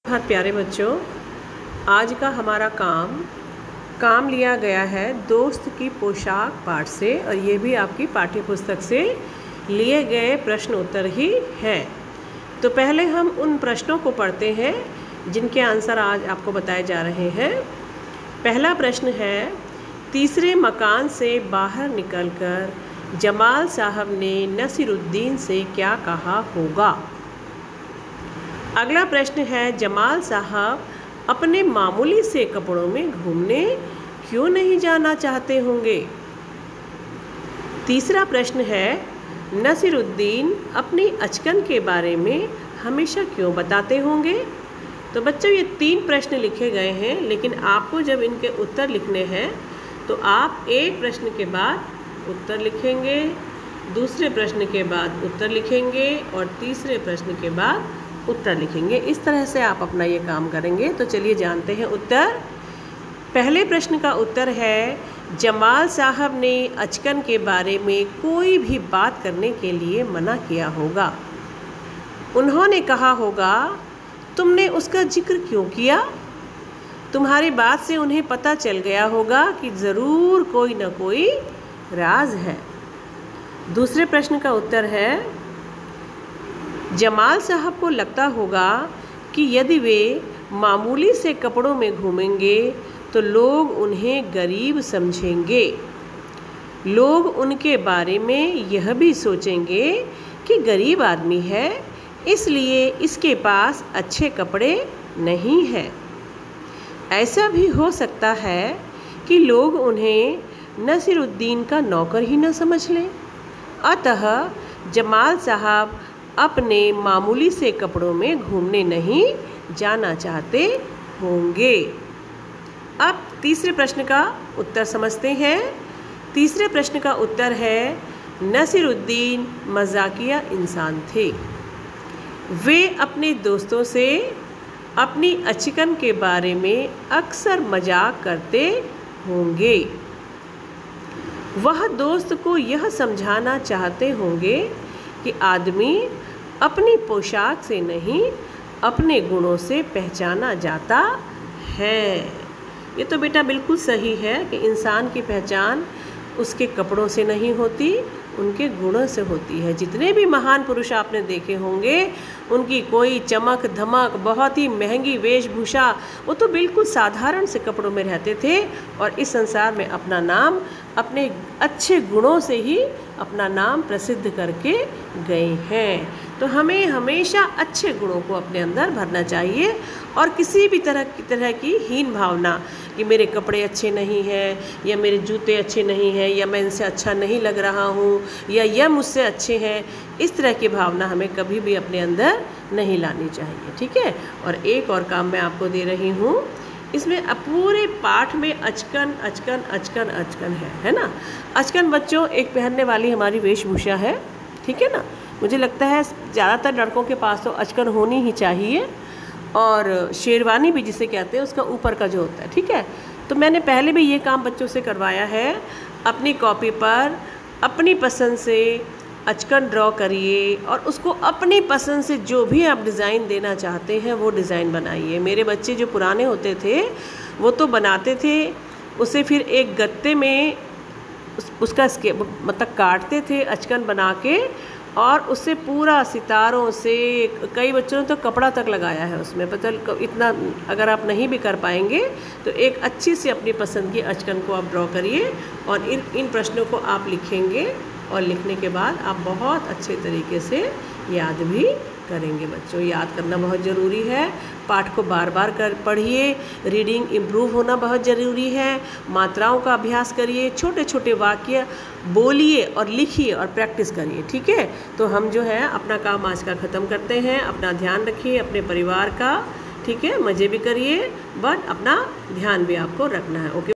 बहुत प्यारे बच्चों, आज का हमारा काम लिया गया है दोस्त की पोशाक पाठ से, और ये भी आपकी पाठ्य पुस्तक से लिए गए प्रश्न उत्तर ही हैं। तो पहले हम उन प्रश्नों को पढ़ते हैं जिनके आंसर आज आपको बताए जा रहे हैं। पहला प्रश्न है, तीसरे मकान से बाहर निकलकर जमाल साहब ने नसीरुद्दीन से क्या कहा होगा। अगला प्रश्न है, जमाल साहब अपने मामूली से कपड़ों में घूमने क्यों नहीं जाना चाहते होंगे। तीसरा प्रश्न है, नसीरुद्दीन अपनी अचकन के बारे में हमेशा क्यों बताते होंगे। तो बच्चों, ये 3 प्रश्न लिखे गए हैं, लेकिन आपको जब इनके उत्तर लिखने हैं तो आप एक प्रश्न के बाद उत्तर लिखेंगे, दूसरे प्रश्न के बाद उत्तर लिखेंगे और तीसरे प्रश्न के बाद उत्तर लिखेंगे। इस तरह से आप अपना ये काम करेंगे। तो चलिए जानते हैं उत्तर। पहले प्रश्न का उत्तर है, जमाल साहब ने अचकन के बारे में कोई भी बात करने के लिए मना किया होगा। उन्होंने कहा होगा, तुमने उसका जिक्र क्यों किया। तुम्हारी बात से उन्हें पता चल गया होगा कि ज़रूर कोई न कोई राज है। दूसरे प्रश्न का उत्तर है, जमाल साहब को लगता होगा कि यदि वे मामूली से कपड़ों में घूमेंगे तो लोग उन्हें गरीब समझेंगे। लोग उनके बारे में यह भी सोचेंगे कि गरीब आदमी है, इसलिए इसके पास अच्छे कपड़े नहीं हैं। ऐसा भी हो सकता है कि लोग उन्हें नसीरुद्दीन का नौकर ही न समझ लें। अतः जमाल साहब अपने मामूली से कपड़ों में घूमने नहीं जाना चाहते होंगे। अब तीसरे प्रश्न का उत्तर समझते हैं। तीसरे प्रश्न का उत्तर है, नसीरुद्दीन मजाकिया इंसान थे। वे अपने दोस्तों से अपनी अचकन के बारे में अक्सर मजाक करते होंगे। वह दोस्त को यह समझाना चाहते होंगे कि आदमी अपनी पोशाक से नहीं, अपने गुणों से पहचाना जाता है। ये तो बेटा बिल्कुल सही है कि इंसान की पहचान उसके कपड़ों से नहीं होती, उनके गुणों से होती है। जितने भी महान पुरुष आपने देखे होंगे, उनकी कोई चमक धमक, बहुत ही महंगी वेशभूषा, वो तो बिल्कुल साधारण से कपड़ों में रहते थे और इस संसार में अपना नाम अपने अच्छे गुणों से ही अपना नाम प्रसिद्ध करके गए हैं। तो हमें हमेशा अच्छे गुणों को अपने अंदर भरना चाहिए और किसी भी तरह की हीन भावना कि मेरे कपड़े अच्छे नहीं हैं, या मेरे जूते अच्छे नहीं हैं, या मैं इनसे अच्छा नहीं लग रहा हूँ, या यह मुझसे अच्छे हैं, इस तरह की भावना हमें कभी भी अपने अंदर नहीं लानी चाहिए। ठीक है। और एक और काम मैं आपको दे रही हूँ, इसमें पूरे पाठ में अचकन अचकन अचकन अचकन है ना। अचकन बच्चों एक पहनने वाली हमारी वेशभूषा है। ठीक है ना। मुझे लगता है ज़्यादातर लड़कों के पास तो अचकन होनी ही चाहिए, और शेरवानी भी जिसे कहते हैं उसका ऊपर का जो होता है। ठीक है। तो मैंने पहले भी ये काम बच्चों से करवाया है। अपनी कॉपी पर अपनी पसंद से अचकन ड्रॉ करिए और उसको अपनी पसंद से जो भी आप डिज़ाइन देना चाहते हैं वो डिज़ाइन बनाइए। मेरे बच्चे जो पुराने होते थे वो तो बनाते थे, उसे फिर एक गत्ते में उसका मतलब काटते थे अचकन बना के, और उससे पूरा सितारों से, कई बच्चों ने तो कपड़ा तक लगाया है उसमें। पता इतना अगर आप नहीं भी कर पाएंगे तो एक अच्छी सी अपनी पसंद की अचकन को आप ड्रॉ करिए और इन प्रश्नों को आप लिखेंगे, और लिखने के बाद आप बहुत अच्छे तरीके से याद भी करेंगे। बच्चों, याद करना बहुत ज़रूरी है। पाठ को बार बार पढ़िए। रीडिंग इम्प्रूव होना बहुत ज़रूरी है। मात्राओं का अभ्यास करिए, छोटे छोटे वाक्य बोलिए और लिखिए और प्रैक्टिस करिए। ठीक है। तो हम जो है अपना काम आज का ख़त्म करते हैं। अपना ध्यान रखिए, अपने परिवार का। ठीक है। मज़े भी करिए, बट अपना ध्यान भी आपको रखना है। ओके।